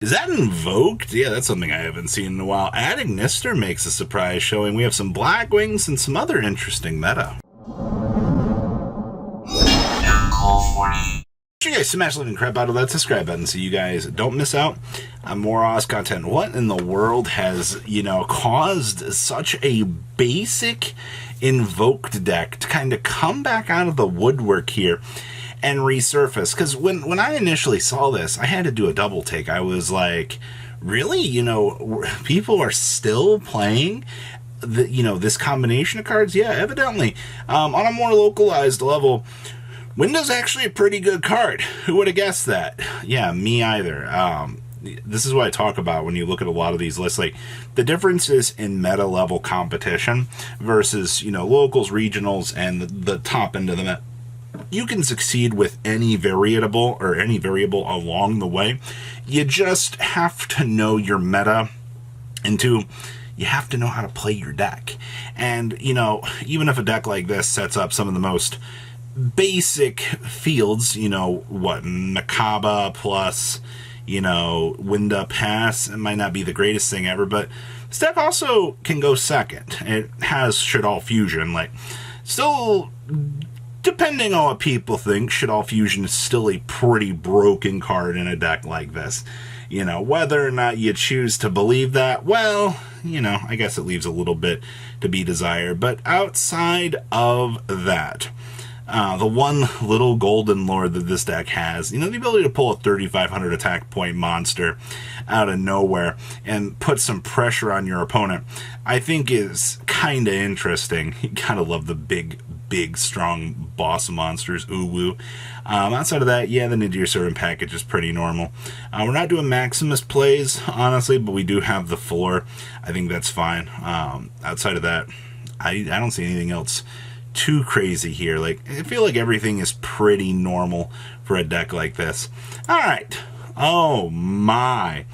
Is that Invoked? Yeah, that's something I haven't seen in a while. Ignister makes a surprise showing. We have some Blackwings and some other interesting meta. You guys smash the living crap out of that subscribe button so you guys don't miss out on more awesome content. What in the world has, caused such a basic Invoked deck to kind of come back out of the woodwork here and resurface? Because when I initially saw this, I had to do a double take. I was like, really? People are still playing this combination of cards? Yeah, evidently. On a more localized level, Window's actually a pretty good card. Who would have guessed that? Yeah, me either. This is what I talk about when you look at a lot of these lists. Like, the differences in meta level competition versus, locals, regionals, and the top end of the meta. You can succeed with any variable or any variable along the way. You just have to know your meta, and two, you have to know how to play your deck. And, even if a deck like this sets up some of the most basic fields, Makaba plus, Winda Pass, it might not be the greatest thing ever, but this deck also can go second. It has Should All Fusion, still, depending on what people think, Should All Fusion is still a pretty broken card in a deck like this. Whether or not you choose to believe that, well, I guess it leaves a little bit to be desired. But outside of that, the one little golden lore that this deck has, the ability to pull a 3,500 attack point monster out of nowhere and put some pressure on your opponent, I think is kind of interesting. You kind of love the big, strong boss monsters, ooh-woo. Outside of that, yeah, the Nadir Servant package is pretty normal. We're not doing Maximus plays, honestly, but we do have the floor. I think that's fine. Outside of that, I don't see anything else too crazy here. I feel like everything is pretty normal for a deck like this. All right. Oh my.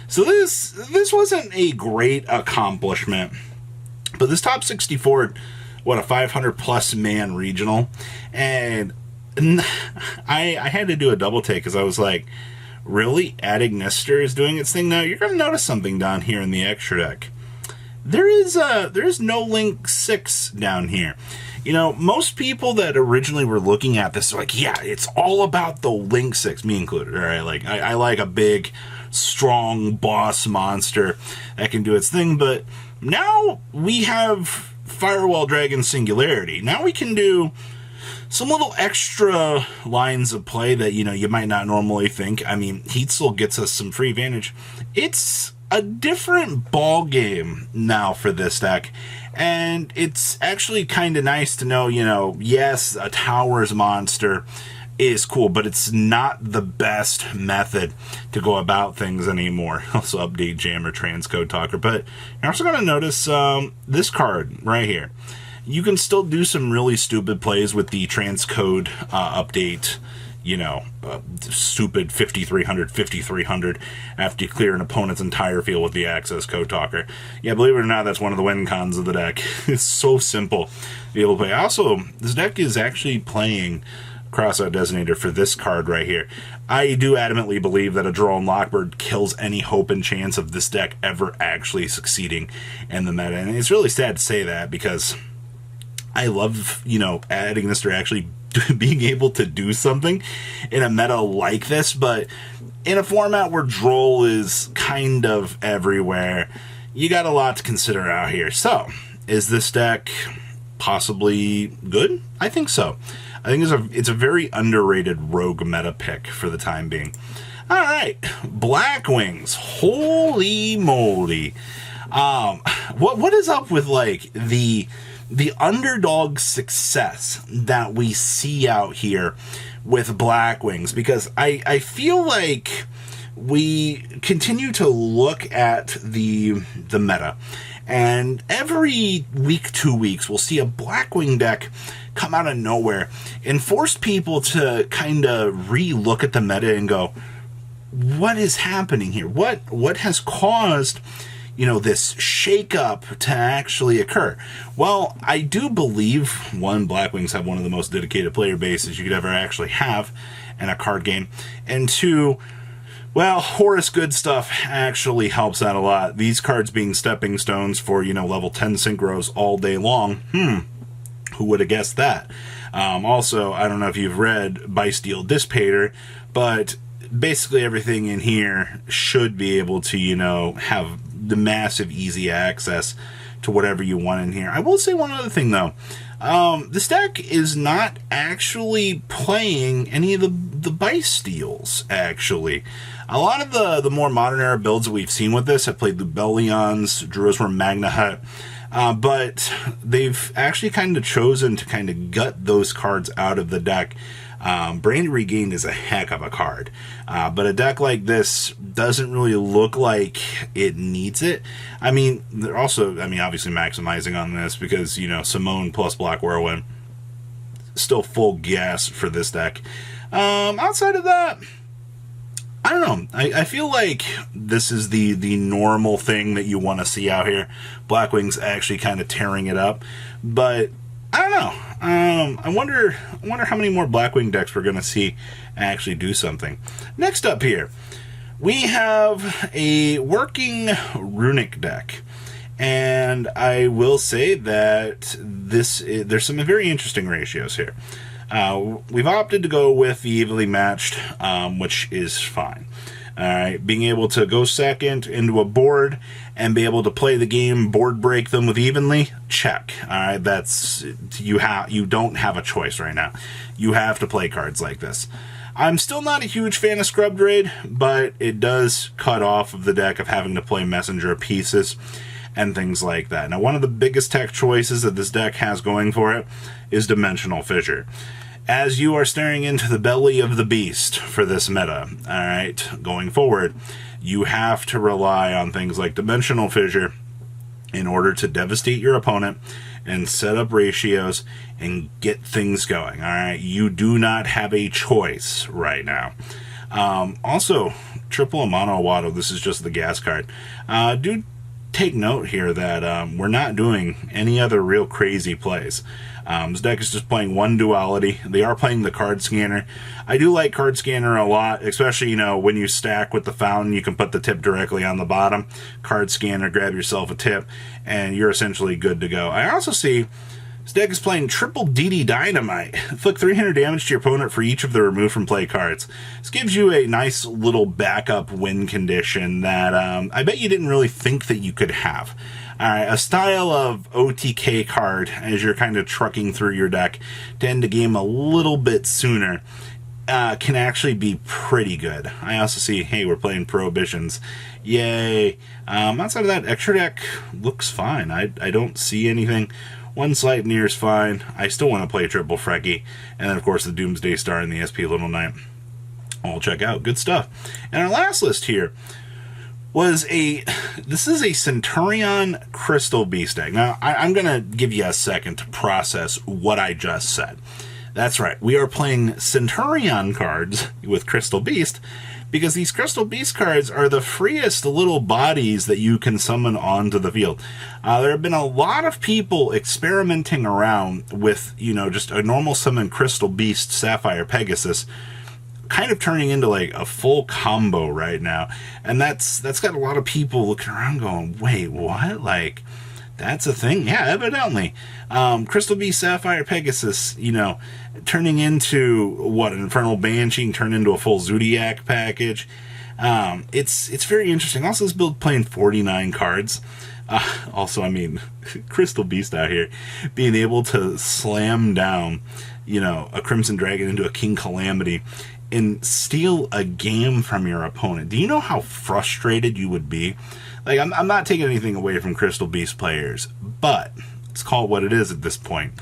So this wasn't a great accomplishment, but this top 64, what, a 500 plus man regional, and I had to do a double take because I was like, really? Ignister is doing its thing now? You're going to notice something down here in the extra deck. There is no Link 6 down here. Most people that originally were looking at this are like, yeah, it's all about the Link 6, me included. All right, I like a big, strong boss monster that can do its thing, but now we have Firewall Dragon Singularity. Now we can do some little extra lines of play that, you might not normally think. I mean, Heatzel gets us some free advantage. It's a different ball game now for this deck, and it's actually kind of nice to know, yes, a Towers monster is cool, but it's not the best method to go about things anymore. Also update Jammer Transcode Talker, but you're also going to notice this card right here. You can still do some really stupid plays with the Transcode update, stupid 5300 after you clear an opponent's entire field with the Accesscode Talker. Yeah, believe it or not, that's one of the win cons of the deck. It's so simple to be able to play. Also, this deck is actually playing Crossout Designator for this card right here. I do adamantly believe that a Drone Lockbird kills any hope and chance of this deck ever actually succeeding in the meta. And it's really sad to say that because I love, Ignister actually being able to do something in a meta like this, but in a format where Droll is kind of everywhere, you got a lot to consider out here. So, is this deck possibly good? I think so. I think it's a very underrated rogue meta pick for the time being. All right, Blackwings. Holy moly! What is up with the underdog success that we see out here with Blackwings? Because I feel like we continue to look at the meta, and every week, 2 weeks, we'll see a Blackwing deck come out of nowhere and force people to kind of re-look at the meta and go, what is happening here? What has caused this shake-up to actually occur? Well, I do believe, one, Blackwings have one of the most dedicated player bases you could ever actually have in a card game, and two, Well, Horus Good Stuff actually helps out a lot. These cards being stepping stones for, you know, level 10 synchros all day long. Who would have guessed that? Also, I don't know if you've read Bysteel Dissipator, but basically everything in here should be able to, you know, have the massive easy access to whatever you want in here. I will say one other thing, though. This deck is not actually playing any of the Bysteels, actually. A lot of the more modern era builds that we've seen with this have played Lubellions, Druisworm Magna Hut, but they've actually kind of chosen to kind of gut those cards out of the deck. Brandy Regained is a heck of a card, but a deck like this doesn't really look like it needs it. I mean, they're also, I mean, obviously maximizing on this because, you know, Simone plus Black Whirlwind, still full gas for this deck. Outside of that, I don't know. I feel like this is the normal thing that you want to see out here. Blackwing's actually kind of tearing it up, but I don't know. I wonder how many more Blackwing decks we're going to see actually do something. Next up here, we have a working Runick deck. And I will say that there's some very interesting ratios here. We've opted to go with the evenly matched, which is fine. Alright, being able to go second into a board and be able to play the game, board break them with evenly, check. Alright, that's, you don't have a choice right now. You have to play cards like this. I'm still not a huge fan of Scrubbed Raid, but it does cut off of the deck of having to play Messenger of Pieces and things like that. Now, one of the biggest tech choices that this deck has going for it is Dimensional Fissure. As you are staring into the belly of the beast for this meta, alright, going forward, you have to rely on things like Dimensional Fissure in order to devastate your opponent and set up ratios and get things going, alright? You do not have a choice right now. Also, triple Amano Awado, this is just the gas card. Do take note here that we're not doing any other real crazy plays. This deck is just playing one duality. They are playing the Card Scanner. I do like Card Scanner a lot, especially, you know, when you stack with the Fountain, you can put the tip directly on the bottom. Card Scanner, grab yourself a tip, and you're essentially good to go. I also see this deck is playing triple DD Dynamite. Inflict 300 damage to your opponent for each of the removed from play cards. This gives you a nice little backup win condition that I bet you didn't really think that you could have. Alright, a style of OTK card as you're kind of trucking through your deck to end the game a little bit sooner can actually be pretty good. I also see, hey, we're playing Prohibitions. Yay. Outside of that, extra deck looks fine. I don't see anything. One Sleipnir is fine. I still want to play triple Frecky. And then, of course, the Doomsday Star and the SP Little Knight. I'll check out. Good stuff. And our last list here was this is a Centur-Ion Crystal Beast deck. Now, I'm going to give you a second to process what I just said. That's right, we are playing Centur-Ion cards with Crystal Beast because these Crystal Beast cards are the freest little bodies that you can summon onto the field. There have been a lot of people experimenting around with, you know, just a normal summon Crystal Beast, Sapphire Pegasus, kind of turning into like a full combo right now, and that's got a lot of people looking around going, wait, what? Like, that's a thing? Yeah, evidently. Crystal Beast, Sapphire Pegasus, you know, turning into what, an Infernal Banshee, and turn into a full Zodiac package. It's very interesting. Also, this build playing 49 cards. Also, I mean, Crystal Beast out here being able to slam down, you know, a Crimson Dragon into a King Calamity and steal a game from your opponent. Do you know how frustrated you would be? Like, I'm not taking anything away from Crystal Beast players, but let's call it what it is at this point.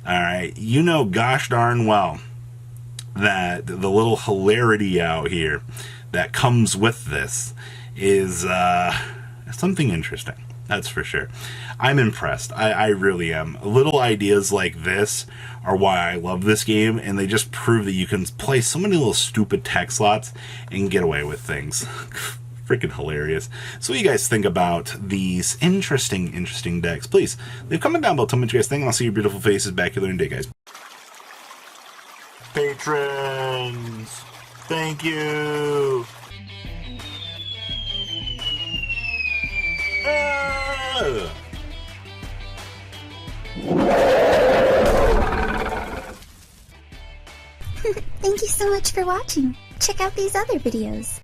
Alright, you know gosh darn well that the little hilarity out here that comes with this is something interesting. That's for sure. I'm impressed. I really am. Little ideas like this are why I love this game, and they just prove that you can play so many little stupid tech slots and get away with things. Freaking hilarious. So what do you guys think about these interesting decks? Please, leave a comment down below. Tell me what you guys think, and I'll see your beautiful faces back here later today, guys. Patrons, thank you. Thank you so much for watching. Check out these other videos.